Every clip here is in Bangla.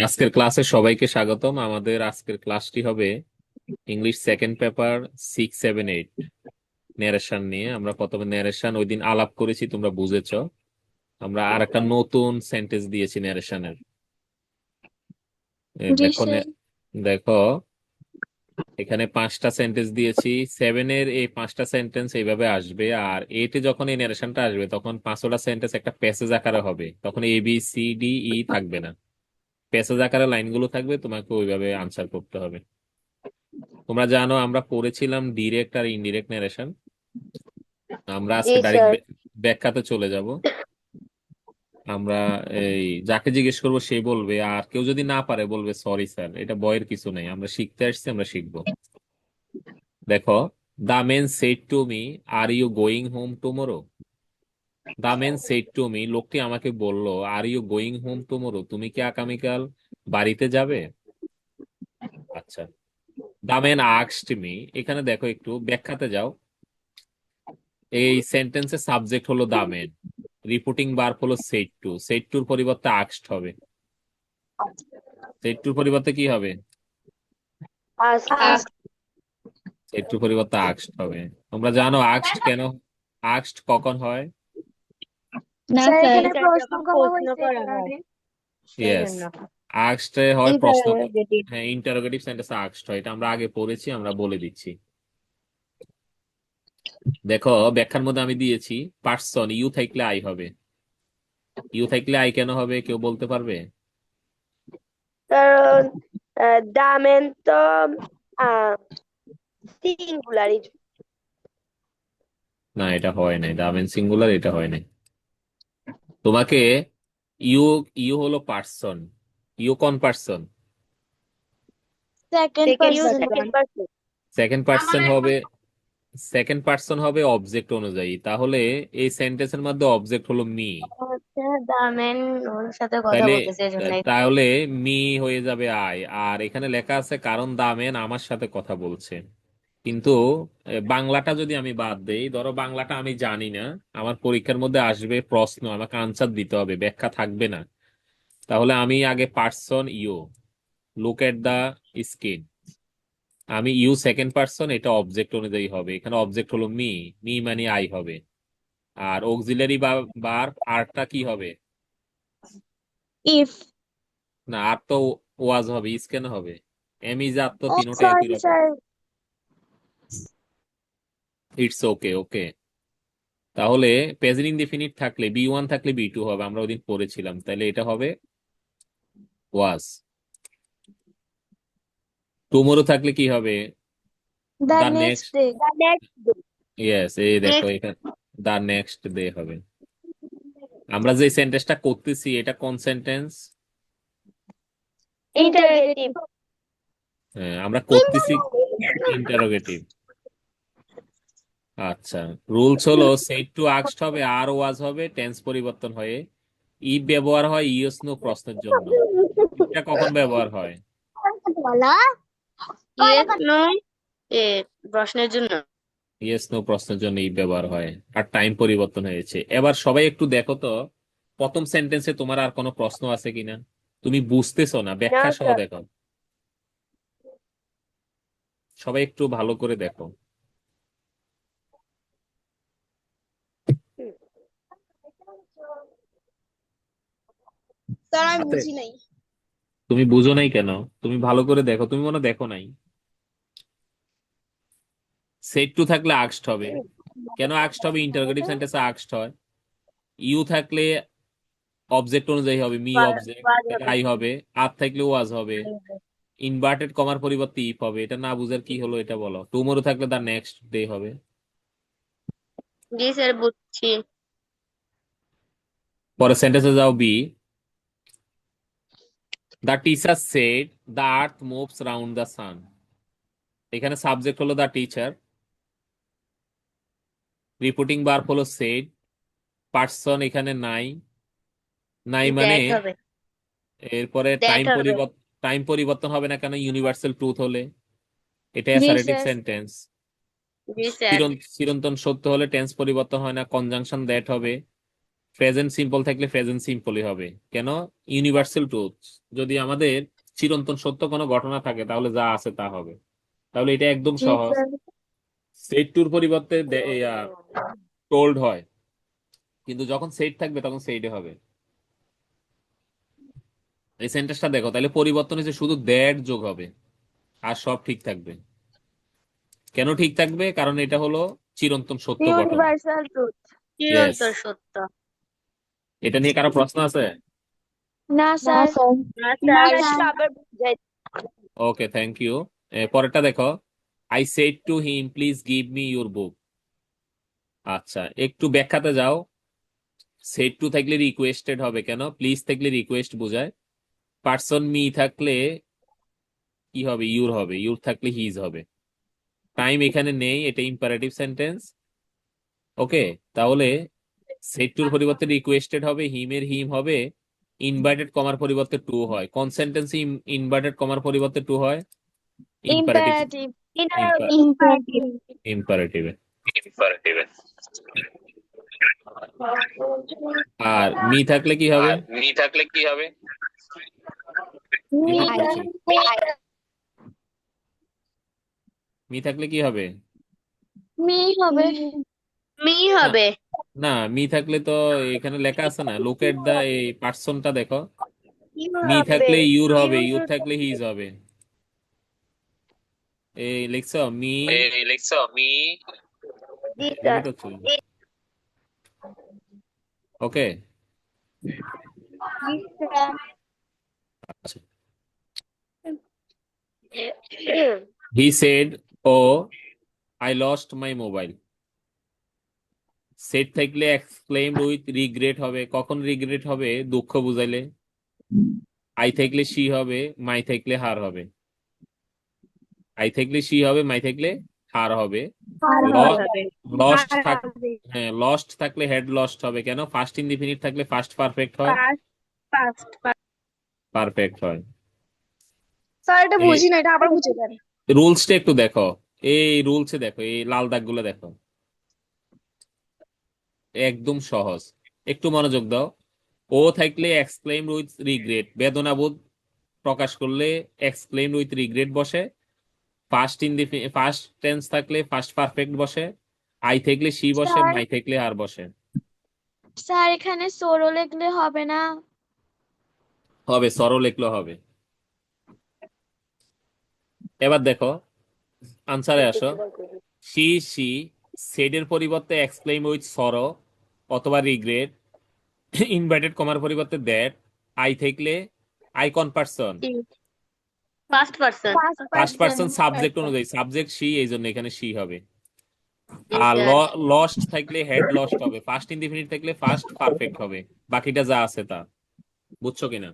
আজকের ক্লাসে সবাইকে স্বাগতম। আমাদের আজকের ক্লাসটি হবে ইংলিশ সেকেন্ড পেপার 6, 7, 8 ন্যারেশন নিয়ে। আমরা প্রথমে ন্যারেশন ওই দিন আলাপ করেছি, তোমরা বুঝেছো। আমরা আর একটা নতুন সেন্টেন্স দিয়েছি ন্যারেশনের। জি দেখো স্যার। দেখো, এখানে 5টা সেন্টেন্স দিয়েছি। 7-এর এই 5টা সেন্টেন্স এইভাবে আসবে, আর 8-এ যখন এই ন্যারেশনটা আসবে তখন 5টা সেন্টেন্স একটা প্যাসেজ আকারে হবে। তখন ABCDE থাকবে না, প্যাসেজ আকারে লাইনগুলো থাকবে, তোমাকে ওইভাবে আনসার করতে হবে। তোমরা জানো আমরা পড়েছিলাম ডিরেক্ট আর ইনডিরেক্ট ন্যারেশন। আমরা জি আজকে ডাইরেক্ট স্যার। ব্যাখ্যাতে চলে যাব। আমরা এই যাকে জিজ্ঞেস করবো সে বলবে, আর কেউ যদি না পারে বলবে সরি স্যার, এটা ভয়ের কিছু নেই, আমরা শিখতে আসছি, আমরা শিখবো। দেখো, the man said to me, are you going home tomorrow. The man said to me, লোকটি আমাকে বলল, are you going home tomorrow, তুমি কি আগামীকাল বাড়িতে যাবে? আচ্ছা, দা মেন আস্কড মি, এখানে দেখো একটু ব্যাখ্যাতে যাও। এই সেন্টেন্সের সাবজেক্ট হলো দা মেন, রিপোর্টিং ভার্ব হলো সেড টু, সেড টুর পরিবর্তে আক্সড হবে। সেড টুর পরিবর্তে কি হবে? আজকে সেড টুর পরিবর্তে আক্সড হবে। তোমরা জানো আক্সড কেন, আক্সড কখন হয়? না স্যার স্যার, এখানে স্যার প্রশ্ন যখন করা প্রশ্ন হয়েছে এই করা হয় কারণে। সেই ইয়েস, জন্য আক্সড হয় প্রশ্ন। ইন্টারোগেটিভ। হ্যাঁ, ইন্টারোগেটিভ সেন্টেন্স আক্সড হয়, এটা আমরা আগে পড়েছি, আমরা বলে দিচ্ছি। দেখো, ব্যাখ্যার মধ্যে আমি দিয়েছি পার্সন, ইউ থাকলে আই হবে। ইউ থাকলে আই কেন হবে, কেউ বলতে পারবে? কারণ দামেন তো সিঙ্গুলারই। না, এটা হয় নাই, দা মেন সিঙ্গুলার, এটা হয় নাই। তোমাকে ইউ, ইউ হলো পার্সন, ইউ কোন person? Second second person. Person. Second person হবে, সেকেন্ড পার্সন হবে অবজেক্ট অনুযায়ী। তাহলে এই সেন্টেন্সের মধ্যে অবজেক্ট হলো মি। হচ্ছে দামেন ওর সাথে কথা তাইলে বলতেছে এই জন্য। তাহলে মি হয়ে যাবে আই। আর এখানে লেখা আছে কারণ দামেন আমার সাথে কথা বলছে। কিন্তু বাংলাটা যদি আমি বাদ দেই, ধরো বাংলাটা আমি জানি না, আমার পরীক্ষার মধ্যে আসবে প্রশ্ন, আমাকে আনসার দিতে হবে, ব্যাখ্যা থাকবে না। তাহলে আমি আগে person you, look at the screen, আমি ইউ সেকেন্ড পার্সন, এটা অবজেক্ট অনুযায়ী হবে। এখানে অবজেক্ট হলো মি, মি মানে আই হবে। আর অক্সিলারি ভার্ব আরটা কি হবে? ইফ। না, আর তো ওয়াজ হবে, ইজ কেন হবে? এম ইজ আর তো ও তিনোটা একই সরি রকম। স্যার। ইটস ওকে, ওকে। তাহলে প্রেজেন্ট ইনডেফিনিট থাকলে বি 1 থাকলে বি 2 হবে, আমরা ওদিন পড়েছিলাম। তাহলে এটা হবে ওয়াজ। টুমোরো থাকলে কি হবে? The the next next. Day. The next yes, এই দেখো এখানে দা নেক্সট ডে হবে। আমরা যে সেন্টেন্সটা করতেছি এটা কোন সেন্টেন্স? ইন্টারোগেটিভ। হ্যাঁ, আমরা করতেছি ইন্টারোগেটিভ। আচ্ছা, রুলস হলো সেড টু আস্কড হবে, আর ওয়াজ হবে, টেন্স পরিবর্তন হয়ে ইফ ব্যবহার হয় ইয়েস নো প্রশ্নের জন্য। এটা কখন ব্যবহার হয়? বলা ইয়েস নো এ প্রশ্নের জন্য। ইয়েস নো প্রশ্নের জন্য ইফ ব্যবহার হয়, আর টাইম পরিবর্তন হয়েছে। এবার সবাই একটু দেখো তো, প্রথম সেন্টেন্সে তোমার আর কোনো প্রশ্ন আছে কিনা? তুমি বুঝতেছো না, না ব্যাখ্যা সহ স্যার। দেখো। সবাই একটু ভালো করে দেখো। স্যার আমি হাতে, বুঝি নাই। তুমি বুঝো নাই কেন? তুমি ভালো করে দেখো, তুমি মনে হয় দেখো নাই। সেড টু থাকলে আক্সড হবে। কেন আক্সড হবে? ইন্টারোগেটিভ সেন্টেন্সে আক্সড হয়। ইউ থাকলে অবজেক্ট অনুযায়ী হবে, মি অবজেক্ট, তাহলে আই হবে। আর থাকলে ওয়াজ হবে। ইনভার্টেড কমার পরিবর্তে ইফ হবে। এটা না বুঝার কি হলো, এটা বলো। টুমোরো থাকলে দা নেক্সট ডে হবে। জি স্যার, বুঝছি। পরে সেন্টেন্সে যাও, B, the teacher said the earth moves round the sun. এখানে সাবজেক্ট হলো দ্য টিচার, রিপোর্টিং ভার্ব হলো সেড, পার্সন এখানে নাই, নাই মানে দ্যাট হবে। এরপরে দ্যাট হবে। টাইম পরিবর্তন হবে না কেন? ইউনিভার্সাল ট্রুথ হলে। এটা জি অ্যাসারেটিভ স্যার। সেন্টেন্স। জি স্যার। চিরন্তন সত্য হলে টেন্স পরিবর্তন হয় না, কনজাংশন দ্যাট হবে। প্রেজেন্ট সিম্পল থাকলে প্রেজেন্ট সিম্পলই হবে। কেন? Universal truth. যদি আমাদের চিরন্তন সত্য কোনো ঘটনা থাকে তাহলে যা আছে তা হবে। তাহলে এটা একদম জি সহজ। স্যার সেট টুর পরিবর্তে টোল্ড হয়, কিন্তু যখন সেট থাকবে তখন সেইটে হবে। এই সেন্টেন্সটা দেখো, তাহলে পরিবর্তন হচ্ছে শুধু দ্যাট যোগ হবে, আর সব ঠিক থাকবে। কেন ঠিক থাকবে? কারণ এটা হলো চিরন্তন সত্য ঘটনা। Universal truth yes. চিরন্তর সত্য। এটা নিয়ে কারো প্রশ্ন আছে? না না স্যার স্যার। না না স্যার। স্যার আবার বুঝাই ওকে, থ্যাংক ইউ। পরেরটা দেখো, I said to him please give me your book. আচ্ছা, একটু ব্যাখ্যাতে যাও। সেড টু থাকলে রিকোয়েস্টেড হবে, কেন? প্লিজ থাকলে রিকোয়েস্ট বোঝায়। পার্সন মি থাকলে কি হবে? ইউর হবে। ইউর থাকলে হিজ হবে। টাইম এখানে নেই, এটা ইম্পারেটিভ সেন্টেন্স। ওকে, তাহলে সেড টুর পরিবর্তে রিকোয়েস্টেড হবে, হিমের হিম হবে। ইনভার্টেড কমার পরিবর্তে টু হয়। কোন সেন্টেন্সে ইনভার্টেড কমার পরিবর্তে টু হয়? ইম্পারেটিভ। Imperative imperative. ইম্পারেটিভ। আর মি থাকলে কি হবে? মি মি থাকলে কি? মি থাকলে কি হবে? মি হবে মি না, হবে। না, মি থাকলে তো এখানে লেখা আছে না, লুক এট দা এই পার্সনটা দেখো। কি মি হবে? থাকলে ইউর হবে, ইউর ইউর হবে। থাকলে হিজ হবে। এই লিখছো মি। জি স্যার। লিমিট হচ্ছে। ওকে। জি স্যার। আচ্ছা, he said, O I lost my mobile. Said থাকলে এক্সক্লেইমড উইথ রিগ্রেট হবে। কখন রিগ্রেট হবে? দুঃখ বুঝাইলে। আই থাকলে সি হবে, মাই থাকলে হার হবে। আই থাকলে সি হবে, মাই থাকলে হার হবে। আর হার হবে হবে। লস্ট আর থাক হবে হ্যাঁ, লস্ট থাকলে হেড লস্ট হবে। কেন? ফার্স্ট ইনডিফিনিট থাকলে ফার্স্ট পারফেক্ট হয়। পাস্ট। পাস্ট। পারফেক্ট হয়। স্যার এটা এই বুঝি না এটা আবার বুঝে দেন রুলসটা একটু দেখো। এই রুলসে দেখো, এই লাল দাগগুলো দেখো, একদম সহজ। একটু মনোযোগ দাও। ও থাকলে এক্সক্লেইম উইথ রিগ্রেট, বেদনাবোধ প্রকাশ করলে এক্সক্লেইম উইথ রিগ্রেট বসে। ফার্স্ট টেন্স থাকলে ফার্স্ট পারফেক্ট বসে। আই থাকলে সি বসে, স্যার মাই থাকলে আর বসে। স্যার এখানে সরো লিখলে হবে না হবে, সরল লিখলে হবে। এবার দেখো, আনসারে আসো। সি সি সেডের পরিবর্তে এক্সক্লেইম উইথ সরো অথবা রিগ্রেট। ইনভার্টেড কমার পরিবর্তে দ্যাট। আই থাকলে আই কোন person? First person. First first person person subject অনুযায়ী, সাবজেক্ট সি, এই জন্য এখানে সি হবে। জি আর স্যার। লস্ট থাকলে হেড লস্ট হবে। ফার্স্ট ইনডিফিনিট থাকলে ফার্স্ট পারফেক্ট হবে। বাকিটা যা আছে তা। বুঝছো কিনা?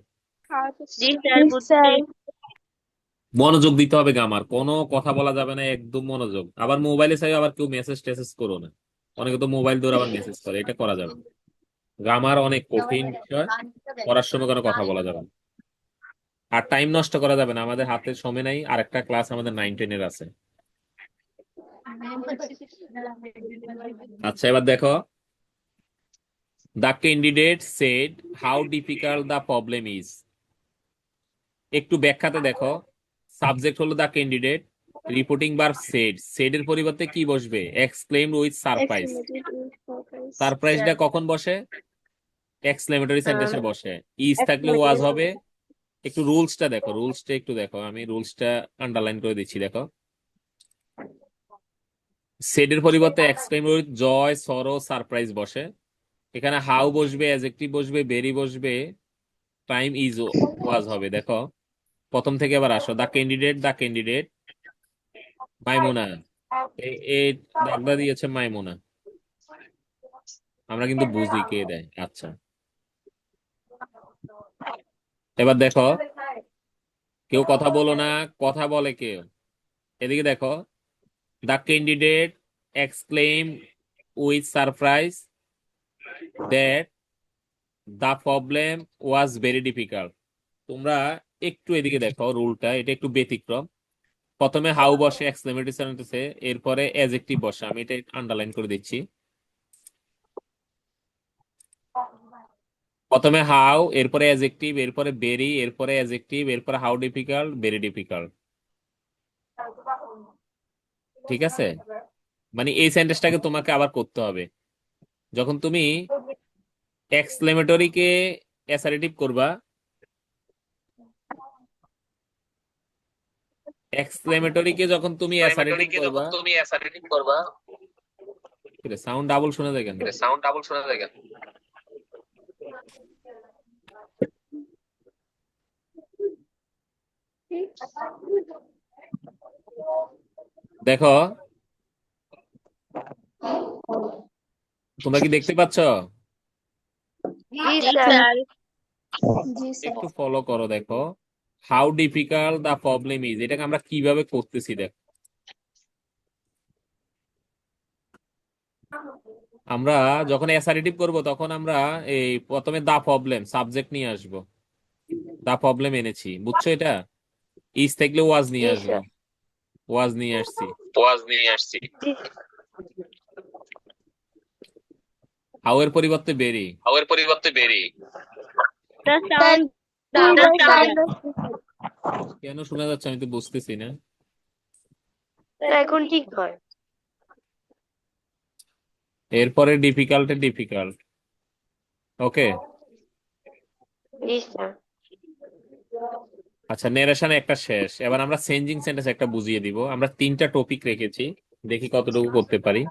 জি স্যার, জি বুঝছি। স্যার মনোযোগ দিতে হবে গামার, কোনো কথা বলা যাবে না, একদম মনোযোগ। আবার মোবাইলে চাই, আবার কেউ মেসেজ টেসেজ করো না। অনেকে তো মোবাইল ধরে আবার মেসেজ করে, এটা করা যাবে না। গ্রামার অনেক কঠিন বিষয়, পড়ার সময় কোনো কথা বলা যাবে না। আর টাইম নষ্ট করা যাবে না, আমাদের হাতে সময় নাই, আর একটা ক্লাস আমাদের 9-10 এর আছে। আচ্ছা, এবার দেখো, the candidate said how difficult the problem is. একটু ব্যাখ্যাতে দেখো। সাবজেক্ট হলো the candidate, reporting verb said. Said এর পরিবর্তে কি বসবে? Exclaimed with surprise. সারপ্রাইজটা কখন বসে? এক্সক্লেমেটরি সেন্টেন্সে বসে। ইজ থাকলে ওয়াজ হবে। একটু রুলসটা দেখো, রুলসটা একটু দেখো, আমি রুলসটা আন্ডারলাইন করে দিচ্ছি, দেখো। সেডের পরিবর্তে এক্সক্লেম উইথ জয়, সরো, সারপ্রাইজ বসে। এখানে হাউ বসবে, অ্যাডজেক্টিভ বসবে, ভেরি বসবে, টাইম ইজ ওয়াজ হবে। দেখো, প্রথম থেকে আবার আসো। দ্য ক্যান্ডিডেট মাইমুনা। এই দাগদা দিয়েছে মাইমুনা, আমরা কিন্তু বুঝি কে দেয়। আচ্ছা, এবার দেখো, কেউ কথা বলো না, কথা বলে কেউ। এদিকে দেখো, the candidate exclaim with surprise that the problem was very difficult. তোমরা একটু এদিকে দেখো, রুলটা এটা একটু ব্যতিক্রম। প্রথমে হাউ বসে এক্সক্লেমেটরি সেন্টেন্সে, এরপরে অ্যাডজেক্টিভ বসে। আমি এটা আন্ডারলাইন করে দিচ্ছি। প্রথমে হাউ, এরপরে অ্যাডজেক্টিভ, এরপরে ভেরি, এরপরে অ্যাডজেক্টিভ, এরপরে হাউ ডিফিকাল্ট, ভেরি ডিফিকাল্ট। ঠিক আছে, মানে এই সেন্টেন্সটাকে তোমাকে আবার করতে হবে। যখন তুমি এক্সক্লেমেটরি কে অ্যাসারেটিভ করবা, এক্সক্লেমেটরি কে যখন তুমি অ্যাসারেটিভ করবা, সাউন্ড ডাবল শোনা যায় কেন? দেখো, তোমরা কি দেখতে পাচ্ছ? জি জি স্যার স্যার জি একটু ফলো করো, দেখো how difficult the problem is, এটাকে আমরা কিভাবে করতেছি দেখো। আমরা যখন অ্যাসারেটিভ করব তখন আমরা এই প্রথমে দা প্রবলেম সাবজেক্ট নিয়ে আসবো, দা প্রবলেম এনেছি, বুঝছো? এটা ইজ থাকলে ওয়াজ নিয়ে আসবো, ওয়াজ নিয়ে আসছি। হাউ এর পরিবর্তে বেরি, the স্যার sound দুইবার the sound sound কেন শোনা যাচ্ছে আমি তো বুঝতেছি না। এখন ঠিক হয়। এরপরে ডিফিকাল্ট ডিফিকাল্ট। ওকে, জি স্যার আচ্ছা নেরেশন একটা শেষ, এবার আমরা চেঞ্জিং সেন্টেন্স একটা বুঝিয়ে দিব। আমরা 3টা টপিক রেখেছি, দেখি কতটুকু করতে পারি।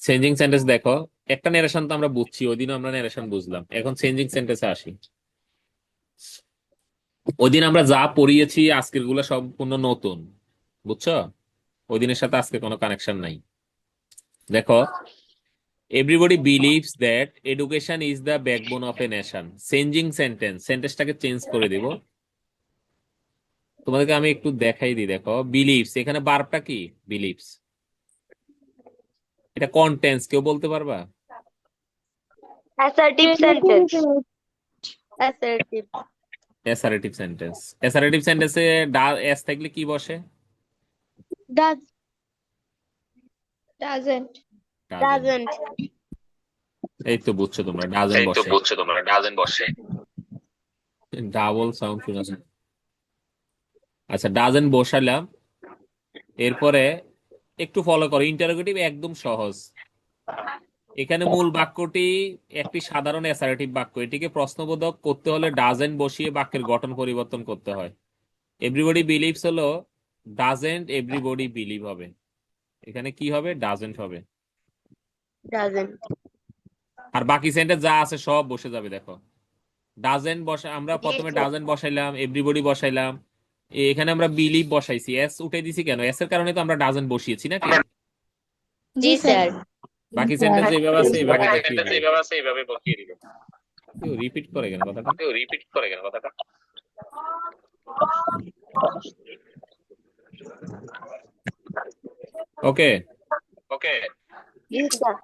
চেঞ্জিং সেন্টেন্স দেখো, একটা নেরেশন তো আমরা বুঝছি, ওই দিনও আমরা নেরেশন বুঝলাম, এখন চেঞ্জিং সেন্টেন্সে আসি। ওই দিন আমরা যা পড়িয়েছি আজকের গুলো সম্পূর্ণ নতুন, বুঝছো? ওই দিনের সাথে আজকে কোনো কানেকশন নাই। দেখো, everybody believes that education is the backbone of a nation. Changing sentence, সেন্টেন্সটাকে চেঞ্জ করে দিব। তোমাদেরকে আমি একটু দেখাই দিই, দেখো বিলিভস, এখানে বার্বটা কি? বিলিভস। এটা কোন টেন্স কেউ বলতে পারবা? Assertive sentence assertive assertive sentence. Assertive সেন্টেন্সে এস থাকলে কি বসে? does doesn't doesn't. এই তো বুঝছো তোমরা, ডাজেন্ট বসে। ডাবল সাউন্ড শোনা যায়। আচ্ছা, ডাজেন্ট বসালাম, এরপরে একটু ফলো করো, ইন্টারোগেটিভ একদম সহজ। এখানে মূল বাক্যটি একটি সাধারণ অ্যাসারেটিভ বাক্য, এটিকে প্রশ্নবোধক করতে হলে ডাজেন্ট বসিয়ে বাক্যের গঠন পরিবর্তন করতে হয়। এভরিবডি বিলিভস হলো ডাজেন্ট এভরিবডি বিলিভ হবে, এখানে কি হবে? ডাজেন্ট হবে। doesn't আর বাকি সেন্টেন্স যা আছে সব বসে যাবে। দেখো ডাজেন্ট বসা, আমরা প্রথমে ডাজেন্ট বসাইলাম, এভরিবডি বসাইলাম, এখানে আমরা বিলিভ বসাইছি, এস উঠে দিছি কেন? এস এর কারণে তো আমরা ডাজেন্ট বসিয়েছি নাকি? জি স্যার বাকি সেন্টেন্স যেভাবে আছে এইভাবে বসিয়ে দিব। কেউ রিপিট করে কেন কথাটা? ওকে, জি স্যার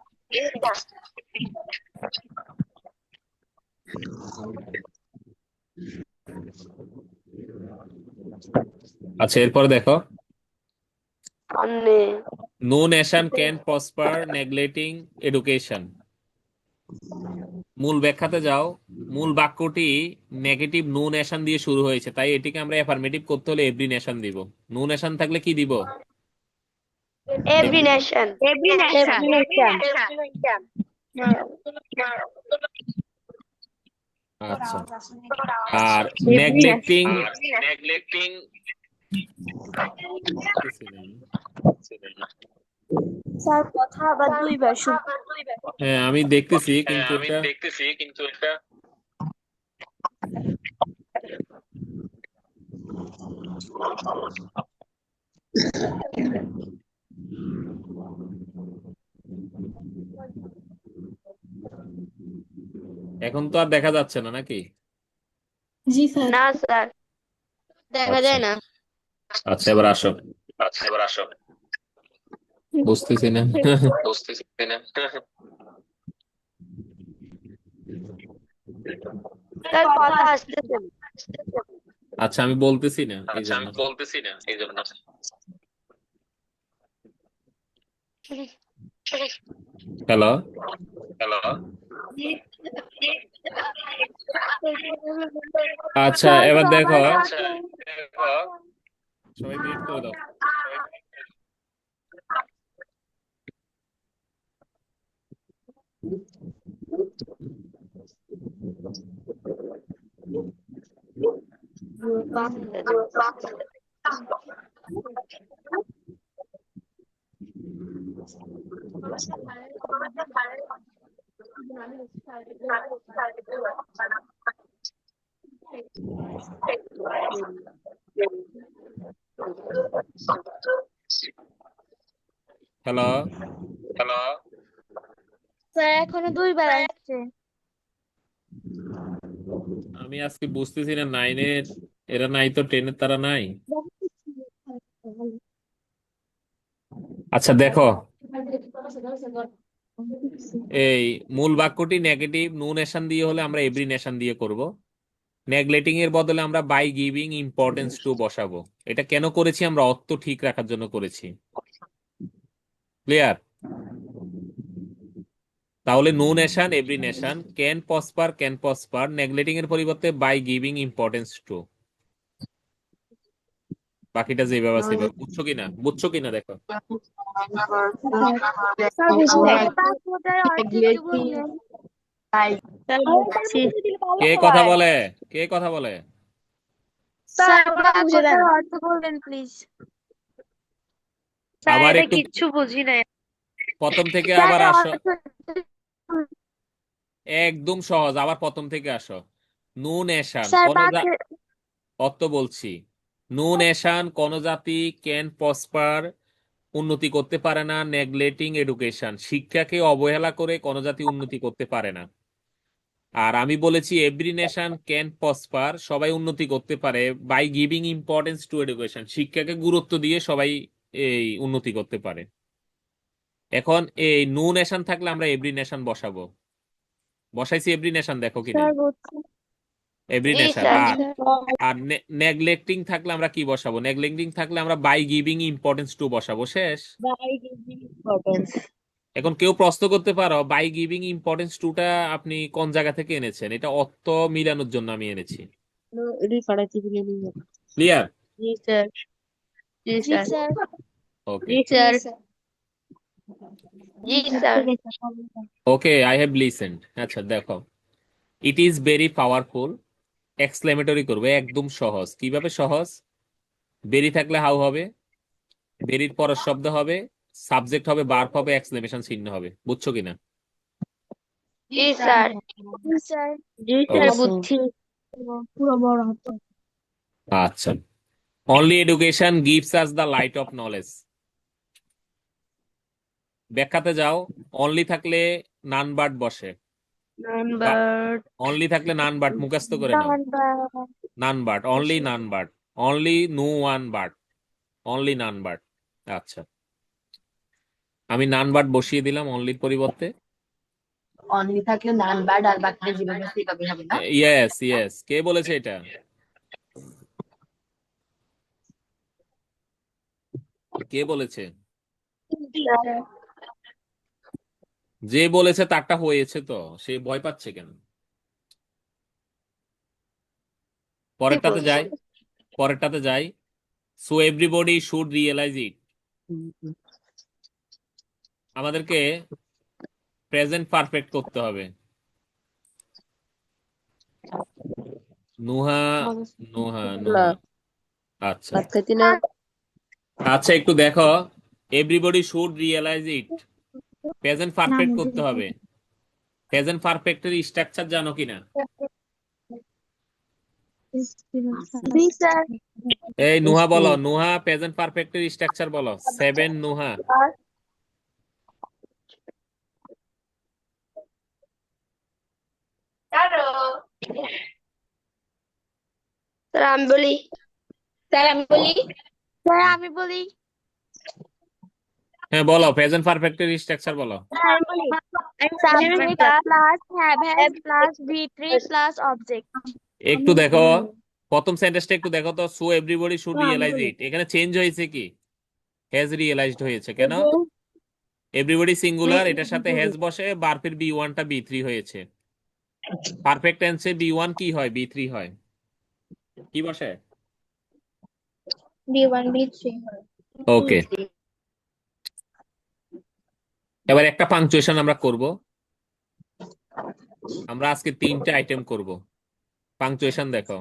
আচ্ছা এরপরে দেখো, সামনে no nation can prosper neglecting education. মূল ব্যাখ্যাতে যাও, মূল বাক্যটি নেগেটিভ নো নেশন দিয়ে শুরু হয়েছে, তাই এটিকে আমরা অ্যাফার্মেটিভ করতে হলে এভরি নেশন দিব। নো নেশন থাকলে কি দিব? এভরি নেশন every nation আচ্ছা, আর নেগলেক্টিং স্যার কথা আবার দুইবার হ্যাঁ আমি দেখতেছি, কিন্তু এটা এখন তো আর দেখা যাচ্ছে না নাকি? জি স্যার না স্যার দেখা আচ্ছা যায় না আচ্ছা, এবার আসো। বুঝতেছি না। স্যার কথা আসতেছে না। আচ্ছা আমি বলতেছি না এই জন্য। হ্যালো, আচ্ছা স্যার এবার দেখো, সবার সাথে সবাই মিউট করে দাও। হ্যালো, স্যার এখনো 2বার আসছে। আমি আজকে বুঝতেছি না, নাইনের এরা নাই তো টেনের তারা নাই। আচ্ছা দেখো, এই মূল বাক্যটি নেগেটিভ নুনেশন দিয়ে হলে আমরা এভরি নেশন দিয়ে করব। নেগলেটিং এর বদলে আমরা বাই গিভিং ইম্পর্টেন্স টু বসাবো। এটা কেন করেছি? আমরা অর্থ ঠিক রাখার জন্য করেছি। ক্লিয়ার? তাহলে no nation every nation, can prosper, neglecting এর পরিবর্তে বাই গিভিং ইম্পর্টেন্স টু। বাকিটা যেভাবে সেভাবে। বুঝছো কিনা দেখো। স্যার পুরো বাক্যটার অর্থ একটু বললেন? কে কথা বলে? কে কথা বলে? স্যার বাক্যটার অর্থ বলবেন প্লিজ? আবার একটু কিচ্ছু বুঝি নাই। প্রথম থেকে স্যার আবার আসো। অর্থ একদম সহজ, আবার প্রথম থেকে আসো। নো নেশন স্যার কোন বাক্যের অর্থ বলছি। নো নেশন কোন জাতি ক্যান প্রসপার উন্নতি করতে পারে না। নেগলেটিং এডুকেশন শিক্ষাকে অবহেলা করে কোন জাতি উন্নতি করতে পারে না। আর আমি বলেছি এভরি নেশন ক্যান প্রসপার, সবাই উন্নতি করতে পারে by giving importance to education, শিক্ষাকে গুরুত্ব দিয়ে সবাই এই উন্নতি করতে পারে। এখন এই নো নেশন থাকলে আমরা এভরি নেশন বসাবো। বসাইছি এভরি নেশন, দেখো কিনা স্যার বলছি এভরি জি নেশন। স্যার। আর আর নেগলেক্টিং থাকলে আমরা কি বসাবো? নেগলেক্টিং থাকলে আমরা বাই গিভিং ইম্পর্টেন্স টু বসাবো। শেষ। এখন কেউ প্রশ্ন করতে পারো বাই গিভিং ইম্পর্টেন্স টুটা আপনি কোন জায়গা থেকে এনেছেন? এটা অর্থ মিলানোর জন্য আমি এনেছি। ক্লিয়ার? জি স্যার। ওকে, জি sir. Okay, I have listened. আচ্ছা দেখো, it is very powerful, exclamatory করবে, একদম সহজ। কিভাবে সহজ? বেরি থাকলে হাউ হবে, বেরির পরের শব্দ হবে, সাবজেক্ট হবে, ভার্ব হবে, এক্সক্লেমেশন চিহ্ন হবে। বুঝছো কিনা? জি স্যার। জি স্যার। ওকে, বুঝছি। পুরো বড় হাতে। আচ্ছা। Only education gives us the light of knowledge. ব্যাখ্যাতে যাও। অনলি থাকলে নান বার্ড বসে। নাম্বার অনলি থাকলে নান বার্ড মুখস্থ করে নাও। None bird, only none bird, only no one bird, only none bird. আচ্ছা, আমি নান বার্ড বসিয়ে দিলাম অনলির পরিবর্তে। অনলি থাকলে নান বার্ড আর বাকিটা যেভাবে সেভাবে হবে না? ইয়েস ইয়েস, কে বলেছে এটা? কে বলেছে? যে বলেছে তারটা হয়েছে তো, সে ভয় পাচ্ছে কেন? পরেরটাতে যাই, পরেরটাতে যাই। সো এভরিবডি শুড রিয়েলাইজ ইট। আমাদেরকে প্রেজেন্ট পারফেক্ট করতে হবে। নুহা, নুহা, নুহা। আচ্ছা আচ্ছা, একটু দেখো। Everybody should realise it, present perfect করতে হবে। প্রেজেন্ট পারফেক্টের স্ট্রাকচার জানো কিনা? জি স্যার। এই নুহা বলো, নুহা প্রেজেন্ট পারফেক্টের স্ট্রাকচার বলো। 7 নুহা। স্যার আমি বলি। স্যার আমি বলি। হ্যাঁ বলো, প্রেজেন্ট পারফেক্টের স্ট্রাকচার বলো। Subject plus have has plus V3 plus object. একটু দেখো, প্রথম সেন্টেন্সটা একটু দেখো তো। সো এভরিবডি শুড রিয়েলাইজ ইট, এখানে চেঞ্জ হয়েছে কি? হ্যাজ রিয়েলাইজড হয়েছে কেন? এভরিবডি সিঙ্গুলার, এটার সাথে হ্যাজ বসে, ভার্বের B1 টা B3 হয়েছে। পারফেক্ট টেন্সে B1 কি হয়, B3 হয়, কি বসে? B1 B3 ওকে, এবার একটা পাংচুয়েশন আমরা করব। আমরা আজকে 3টা আইটেম করব। পাংচুয়েশন দেখো।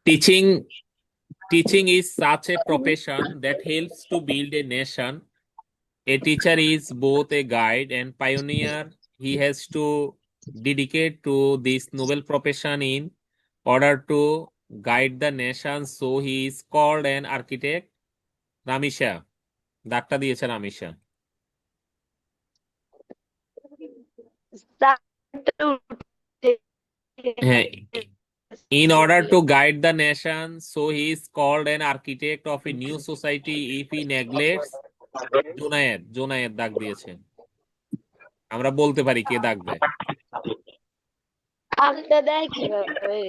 Teaching Teaching is such a profession that helps to build a nation. A teacher is both a guide and pioneer. He has to dedicate to this noble profession in order to guide the nation. So he is called an architect. Ramisha, ডাকটা দিয়েছে রামিশা। হ্যাঁ, in order to guide the nation, so he is called an architect of a new society if he neglects. Zonayed ডাক দিয়েছে। আমরা বলতে পারি কে ডাক দেয়। আপনি দেয় কিভাবে?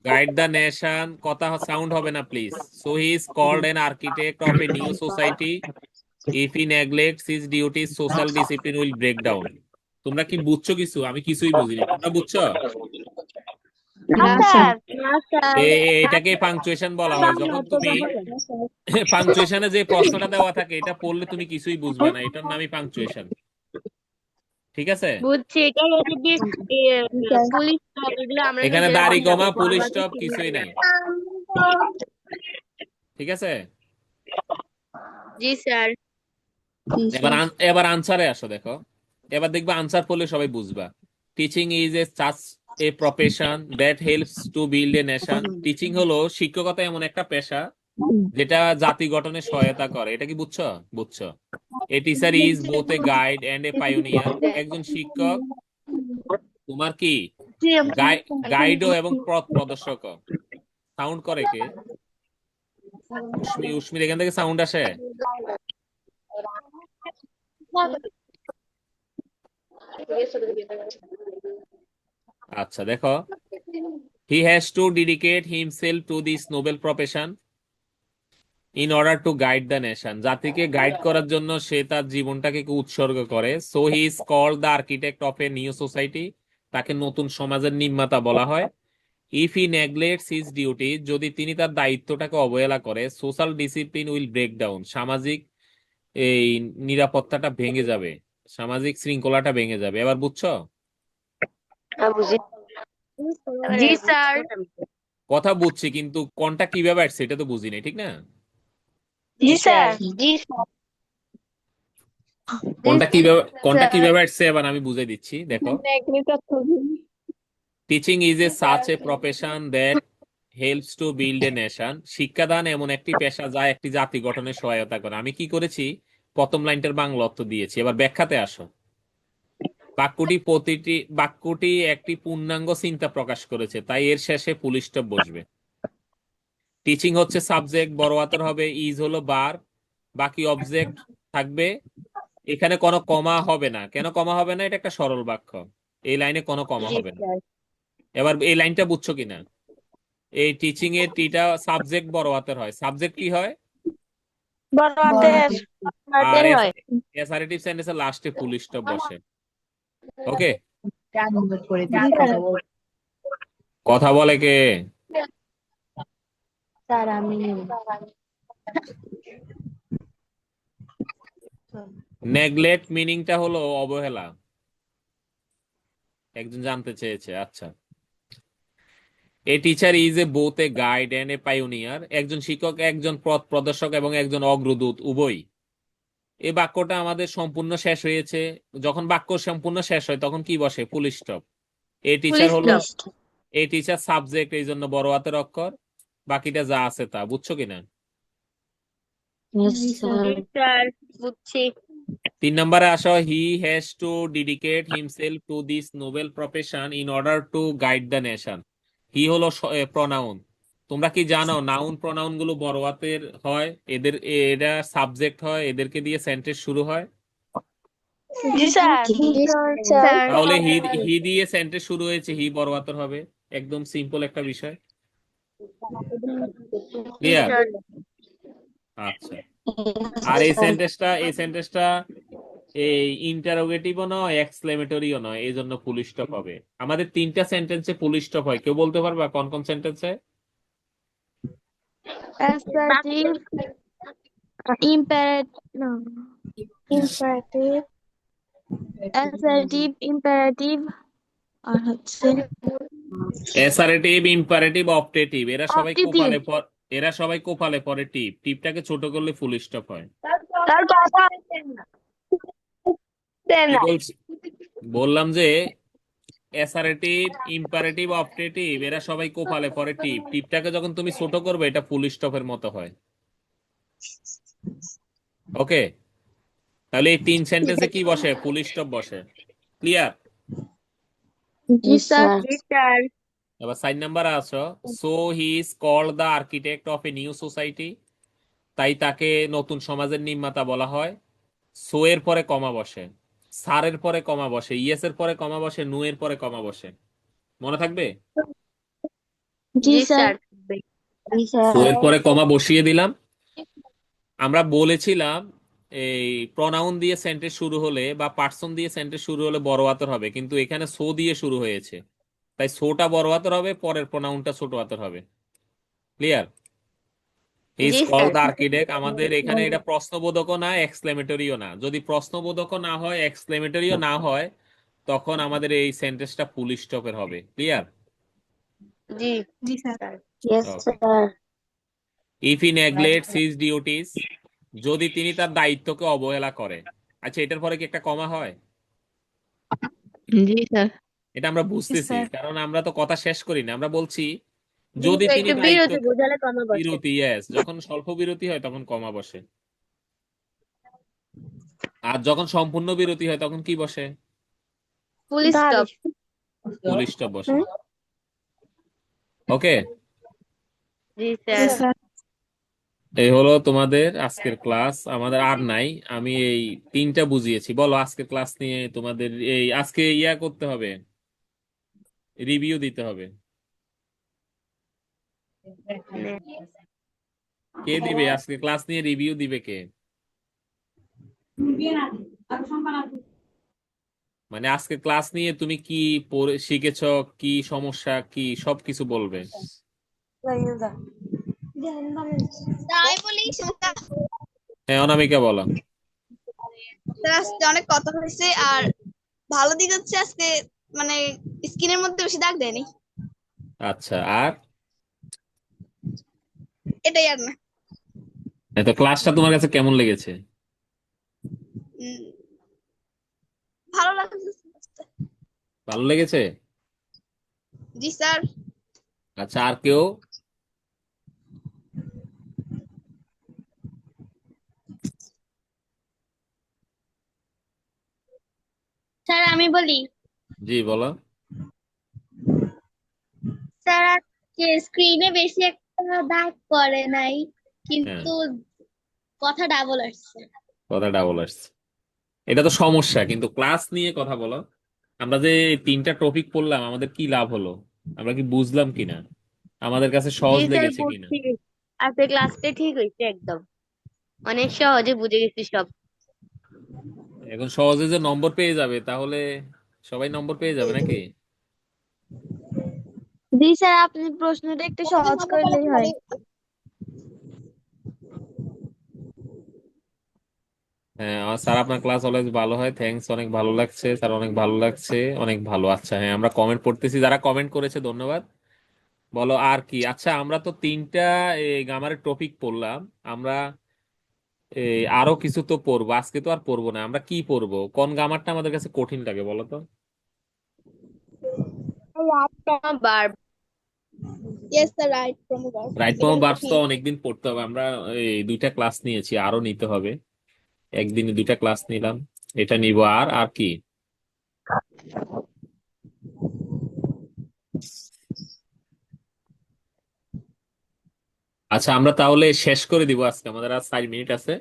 গাইড দ্য নেশন, কথা সাউন্ড হবে না please. So he is called an architect of a new society if he neglects his duties social discipline will break down. তোমরা কি বুঝছো কিছু? আমি কিছুই বুঝিনি, তোমরা বুঝছো? এটাকে পাংচুয়েশন বলা হয়। যখন তুমি পাংচুয়েশনে যে প্রশ্নটা দেওয়া থাকে এটা পড়লে তুমি কিছুই বুঝবে না, এটার নামই পাংচুয়েশন। ঠিক আছে? বুঝছি, এটা যদি পুলিশ এগুলো আমরা এখানে নিজেরা দাড়ি বুঝাবো, কমা পুল বাবা স্টপ কিছু কিছুই না। নাই। ঠিক আছে, জি স্যার। এবার আনসারে আসো। দেখো, এবার দেখবা আনসার পড়লে সবাই বুঝবা। Teaching is a such a profession that helps to build a nation. Teaching হলো শিক্ষকতা এমন একটা পেশা যেটা জাতি গঠনে সহায়তা করে। এটা কি বুঝছো? বুঝছো? A teacher is both a guide and a pioneer. একজন শিক্ষক তোমার কি গাইডও এবং পথ প্রদর্শক। সাউন্ড করে কে? উষ্মির এখান থেকে সাউন্ড আসে? আচ্ছা, দেখো, he has to dedicate himself to this noble profession in order to guide the nation. জাতিকে গাইড করার জন্য সে তার জীবনটাকে উৎসর্গ করে। So he is called the architect of a new society. তাকে নতুন সমাজের নির্মাতা বলা হয়। If he neglects his duty, যদি তিনি তার দায়িত্বটাকে অবহেলা করে, social discipline will break down. সামাজিক এই নিরাপত্তাটা ভেঙে যাবে, সামাজিক শৃঙ্খলাটা ভেঙে যাবে। এবার বুঝছো? বুঝি। জি স্যার। কথা বুঝছি, কিন্তু কোনটা কিভাবে আসছে এটা তো বুঝি নাই, ঠিক না? জি স্যার। জি স্যার। কোনটা কিভাবে আসছে এবার আমি বুঝাই দিচ্ছি। দেখো, teaching is a such a profession that helps to build a nation. শিক্ষাদান এমন একটি পেশা যা একটি জাতি গঠনে সহায়তা করে। আমি কি করেছি? প্রথম লাইনটার বাংলা অর্থ দিয়েছি। এবার ব্যাখ্যাতে আসো। বাক্যটি একটি পূর্ণাঙ্গ চিন্তা প্রকাশ করেছে, তাই এর শেষে ফুল স্টপ বসবে। টিচিং হচ্ছে সাবজেক্ট, বড় হাতের হবে। ইজ হলো বার, বাকি অবজেক্ট থাকবে। এখানে কোনো কমা হবে না। কেন কমা হবে না? এটা একটা সরল বাক্য, এই লাইনে কোনো কমা হবে না। এবার এই লাইনটা বুঝছো কিনা? এই টিচিং এর টিটা সাবজেক্ট বড় হাতের হয়। সাবজেক্ট কি হয়? বড় হাতের আর হয়। অ্যাসারেটিভ সেন্টেন্সের লাস্টে ফুল স্টপ বসে। ওকে, কথা বলে কে? স্যার আমি নেগলেক্ট মিনিংটা হলো অবহেলা, একজন জানতে চেয়েছে। আচ্ছা, a teacher is a both a guide and a pioneer. একজন শিক্ষক একজন পথ প্রদর্শক এবং একজন অগ্রদূত, উভয়। এই বাক্যটা আমাদের সম্পূর্ণ শেষ হয়েছে। যখন বাক্য সম্পূর্ণ শেষ হয় তখন কি বসে? Full stop. এ টিচার হলো, এই টিচার সাবজেক্ট, এই জন্য বড় হাতের অক্ষর। বাকিটা যা আছে তা। বুঝছো কিনা? স্যার বুঝছি। 3 নম্বরে আসো। He has to dedicate himself to this noble profession in order to guide the nation. He হলো প্রনাউন। তোমরা কি জানো নাউন প্রনাউন গুলো বড় হাতের হয়? এরা সাবজেক্ট হয়, এদেরকে দিয়ে সেন্টেন্স শুরু হয়। জি স্যার। তাহলে হি দিয়ে সেন্টেন্স শুরু হয়েছে, হি বড় হাতের হবে। একদম সিম্পল একটা বিষয়। ক্লিয়ার? আচ্ছা, আর এই সেন্টেন্সটা এই ইন্টারোগেটিভও নয়, এক্সক্লেমেটরিও নয়, এই জন্য ফুল স্টপ হবে। আমাদের তিনটা সেন্টেন্সে ফুল স্টপ হয়, কেউ বলতে পারবা কোন কোন সেন্টেন্সে? Assertive, no, imperative, assertive, imperative, আর হচ্ছে অ্যাসারেটিভ, ইম্পারেটিভ, অপটেটিভ, optative. এরা সবাই কোপালে পরে টিপ, টিপটাকে ছোট করলে ফুল স্টপ হয়। তার কথা কি না। বলছি? বললাম যে অ্যাসারেটিভ, ইম্পারেটিভ, অপটেটিভ এরা সবাই কোপালে পরে টিপ, টিপটাকে যখন তুমি ছোট করবে এটা ফুল স্টপের মতো হয়। ওকে, তাহলে এই তিন সেন্টেন্সে কি বসে? ফুল স্টপ বসে। ক্লিয়ার? জি স্যার। এবার 4 নাম্বারে আছো, so he is called the architect of a new society, তাই তাকে নতুন সমাজের নির্মাতা বলা হয়। সো এর পরে কমা বসে, সারের পরে কমা বসে, ইয়েস এর পরে কমা বসে, নু এর পরে কমা বসে। মনে থাকবে? জি স্যার। জি সো এর স্যার। পরে কমা বসিয়ে দিলাম। আমরা বলেছিলাম এই প্রনাউন দিয়ে সেন্টেন্স শুরু হলে বা পার্সন দিয়ে সেন্টেন্স শুরু হলে বড় হাতের হবে, কিন্তু এখানে সো দিয়ে শুরু হয়েছে, তাই সোটা বড় হাতের হবে, পরের প্রনাউনটা ছোট হাতের হবে। ক্লিয়ার? ইজ জি কল্ড স্যার। দ্য আর্কিটেক্ট, আমাদের এখানে এটা প্রশ্নবোধকও না, এক্সক্লেমেটরিও না। যদি প্রশ্নবোধকও না হয়, এক্সক্লেমেটরিও না হয়, তখন আমাদের এই সেন্টেন্সটা ফুল স্টপের হবে। Clear? G G sir. Sir. Yes okay. Sir. If he neglects his duties, যদি তিনি তার দায়িত্বকে অবহেলা করে। আচ্ছা, এটার পরে কি একটা কমা হয়? জি স্যার। এটা আমরা বুঝতেছি, কারণ আমরা তো কথা শেষ করি না, আমরা বলছি যদি তিনি একটু দায়িত্ব, বিরতি বোঝালে কমে বসে। বিরতি, ইয়েস, যখন স্বল্প বিরতি হয় তখন কমা বসে, আর যখন সম্পূর্ণ বিরতি হয় তখন কি বসে? Full stop. ফুল স্টপ বসে। ওকে, জি জি স্যার। স্যার। এই হলো তোমাদের আজকের ক্লাস, আমাদের আর নাই। আমি এই তিনটা বুঝিয়েছি। বলো, আজকের ক্লাস নিয়ে তোমাদের এই আজকে ইয়া করতে হবে, রিভিউ দিতে হবে। কে দিবে আজকে ক্লাস নিয়ে রিভিউ দিবে কে? মানে আজকে ক্লাস নিয়ে তুমি কি শিখেছ, কি সমস্যা, কি সবকিছু বলবে। তাই বলি স্যার, হ্যাঁ, অনামিকা বলো। আজকে অনেক কথা হয়েছে। আর ভালো দিক হচ্ছে আজকে মানে স্কিনের মধ্যে বেশি দাগ দেয়নি, আচ্ছা, আর এটাই আর না। তো ক্লাসটা তোমার কাছে কেমন লেগেছে? উম, ভালো লাগছে। ভালো লেগেছে? জি স্যার। আচ্ছা, আর কেউ? স্যার আমি বলি। জি বলো। স্যার আজকে স্ক্রিনে বেশি একটা দাগ পড়ে নাই, হ্যাঁ, কিন্তু কথা ডাবল আসছে। কথা ডাবল আসছে, এটা তো সমস্যা। কিন্তু ক্লাস নিয়ে কথা বলো। আমরা যে তিনটা টপিক পড়লাম, আমাদের কি লাভ হলো, আমরা কি বুঝলাম কিনা, আমাদের কাছে জি সহজ স্যার লেগেছে কিনা। বুঝছি। আজকে ক্লাসটা ঠিক হয়েছে একদম। অনেক সহজে বুঝে গেছি সব। এখন সহজে যে নম্বর পেয়ে যাবে, তাহলে সবাই নম্বর পেয়ে যাবে নাকি? জি স্যার, আপনি প্রশ্নটা একটু সহজ করলেই হয়। হ্যাঁ, স্যার আপনার ক্লাস অলওয়েজ ভালো হয়, থ্যাঙ্কস, অনেক ভালো লাগছে স্যার, অনেক ভালো লাগছে, অনেক ভালো। আচ্ছা, হ্যাঁ, আমরা কমেন্ট পড়তেছি, যারা কমেন্ট করেছে ধন্যবাদ। বলো আর কি। আচ্ছা, আমরা তো তিনটা গ্রামারের টপিক পড়লাম, আমরা আরো কিছু তো পড়বো, আজকে তো আর পড়বো না। আমরা কি পড়বো? কোন গ্রামারটা আমাদের কাছে কঠিন লাগে বলো তো? বার। ইয়েস স্যার, রাইট প্রমোভার রাইট এটা ফর্ম ভার্বস তো কঠিন। অনেকদিন পড়তে হবে, আমরা এই দুইটা ক্লাস নিয়েছি, আরো নিতে হবে। একদিনে দুইটা ক্লাস নিলাম, এটা নিব। আর আর কি? আচ্ছা, আমরা তাহলে শেষ করে দিব আজকে, আমাদের আর 4 মিনিট আছে।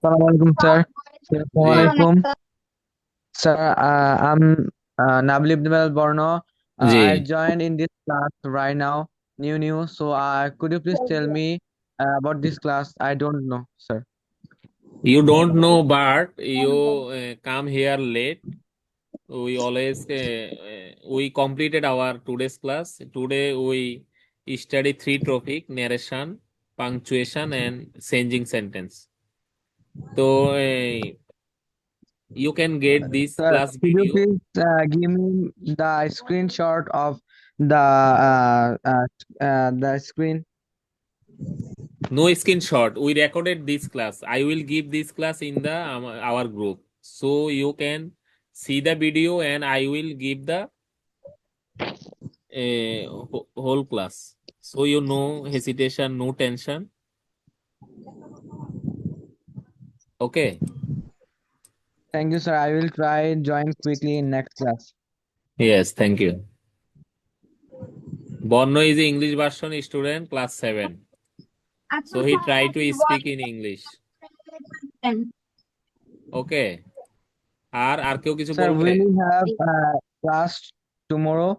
Assalamu alaikum, sir. Assalamu G, alaikum. Sir, I'm Nabil Ibn Borno. G, I joined in this class right now, new. So, could you please tell me about this class? I don't know, sir. You don't know, but you come here late. We always we completed our today's class. Today we study three topic: narration, punctuation, and changing sentence. So you can get this Sir, class could you video. please give me the screenshot of the screen? No screenshot. We recorded this class. I will give this class in the our group, so you can see the video, and I will give the whole class. So you no hesitation, no tension. Okay. Thank you, sir. I will try join quickly in next class. Yes, thank you. Borno is the English version student, class 7. So he tried to speak in English. Okay. আর কেউ কিছু Sir, বলবে? will we have class tomorrow?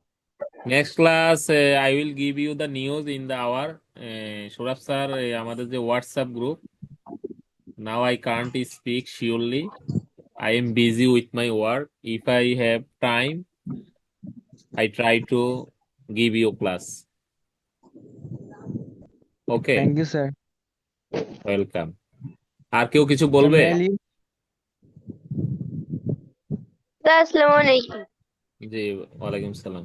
Next class I will give you the news in the hour Sourav sir আমাদের যে WhatsApp group. Now I can't speak surely, I am busy with my work. If I have time, I try to give you class. Okay, Thank you, sir. welcome. আর কেউ কিছু Sir, বলবে? may I leave? স্যার আসসালামু আলাইকুম। জি, ওয়ালাইকুম সালাম।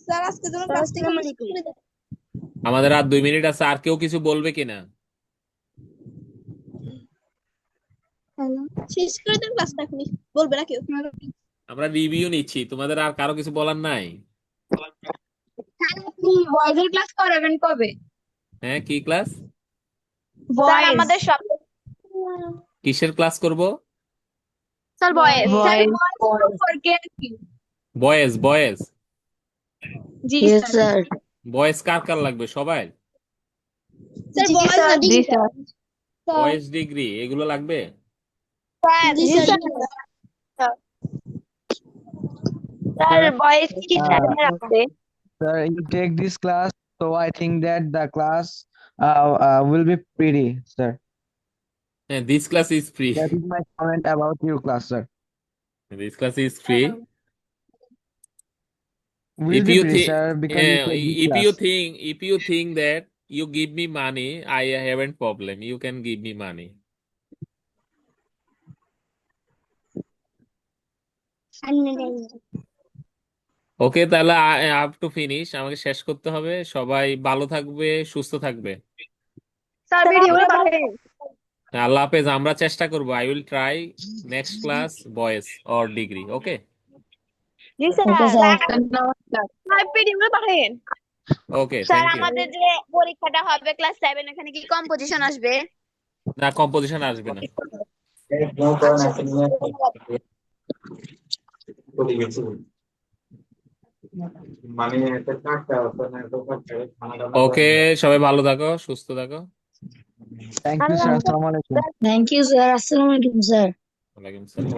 স্যার আজকে জন্য স্যার ক্লাসটা আসসালামু এখানে শেষ আলাইকুম। করে দেন। আমাদের আর 2 মিনিট আছে, আর কেউ কিছু বলবে কিনা? শেষ করে দেন ক্লাসটা এখনই, বলবে না কেউ। আমরা রিভিউ নিচ্ছি, তোমাদের আর কারো কিছু বলার নাই? বয়েজের ক্লাস করাবেন কবে? হ্যাঁ, কি ক্লাস? স্যার আমাদের সব কিসের ক্লাস করব? স্যার বয়েজ Boys, সম্পর্কে কি? বয়েজ বয়েজ জি yes, স্যার। sir. বয়েজ কার কার লাগবে? সবাই? স্যার জি, বয়েজ স্যার। না জি, ডিগ্রি sir. বয়েজ ডিগ্রি এগুলো লাগবে? জি জি স্যার। স্যার। স্যার বয়েজ কি Uh, সেভেনের আছে? Sir, you take this class, so I think that the class will be pretty, sir. হ্যাঁ, this class is free. That is my comment about your class, sir. This class is free. Will If be you pretty, think, sir, because you take this class. if you think that you give me money, I haven't problem. You can give me money. ওকে, তাহলে I have to finish. আমাকে শেষ করতে হবে। সবাই ভালো থাকবে, সুস্থ থাকবে। স্যার ভিডিওগুলো পাঠাবেন। আল্লাহ হাফেজ। আমরা চেষ্টা করব। I will try next class boys or degree. Okay? G sir. Okay, sir. Sir ভিডিওগুলো পাঠাবেন। Okay, sir thank you. আমাদের যে পরীক্ষাটা হবে ক্লাস 7 এখানে কি কম্পোজিশন আসবে? না, কম্পোজিশন আসবে না। ওকে, সবাই ভালো থাকো, সুস্থ থাকো। Thank you, sir. Assalamu alaikum. Thank you, sir. Assalamualaikum, sir. ওয়ালাইকুম সালাম।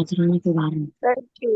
Aturan itu bareng. Thank you.